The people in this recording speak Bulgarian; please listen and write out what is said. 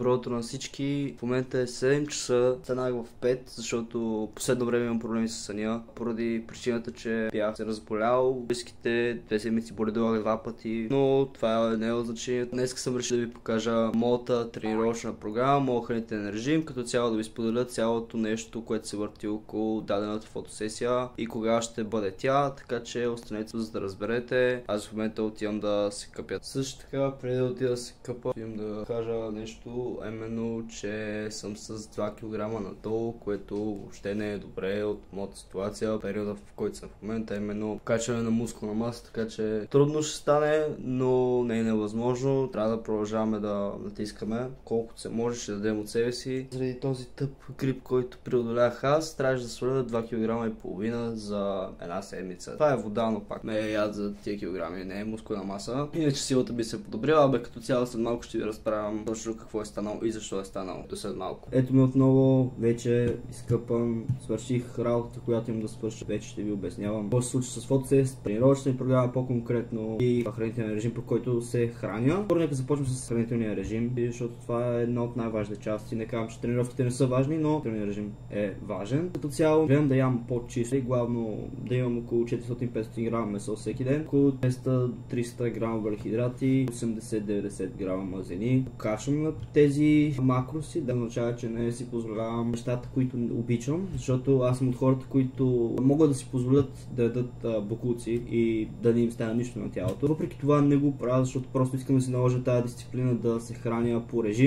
Добро утро на всички. В момента е 7 часа. Станах в 5, защото последно време имам проблеми с съня, поради причината, че бях се разболял. Близките 2 седмици боледувах 2 пъти, но това не е от значение. Днес съм решил да ви покажа моята тренировъчна програма, моят хранителен режим, като цяло да ви споделя цялото нещо, което се върти около дадената фотосесия и кога ще бъде тя, така че останете за да разберете. Аз в момента отивам да се къпя. Също така, преди да отида да се къпя, имам да кажа нещо, именно, че съм с 2 кг надолу, което въобще не е добре от моята ситуация, периода в който съм в момента, именно качване на мускулна маса, така че трудно ще стане, но не е невъзможно. Трябва да продължаваме да натискаме колкото се може, ще дадем от себе си. Заради този тъп грип, който преодолях аз, трябваше да сваля 2,5 кг за една седмица. Това е вода, но пак не е яд за тия килограми, не е мускулна маса. Иначе силата би се подобрила, като цяло след малко ще ви разправям точно какво е станало и защо е станало до след малко. Ето ме отново, вече изкъпан, свърших работа, която имам да свърша, вече ще ви обяснявам какво се случи с фотосесията, тренировъчна програма по-конкретно и хранителния режим, по който се храня. Първо нека започнем с хранителния режим, защото това е една от най-важните части. Не казвам, че тренировките не са важни, но хранителният режим е важен. Като цяло гледам да ям по-чисто и главно да имам около 450 грама месо всеки ден, около 200-300 грама въглехидрати, 80-90 грама мазнини. Кашвам на тези макроси, да означава, че не си позволявам нещата, които обичам, защото аз съм от хората, които могат да си позволят да ядат бокуци и да не им стане нищо на тялото. Въпреки това не го правя, защото просто искам да си наложа тази дисциплина да се храня по режим.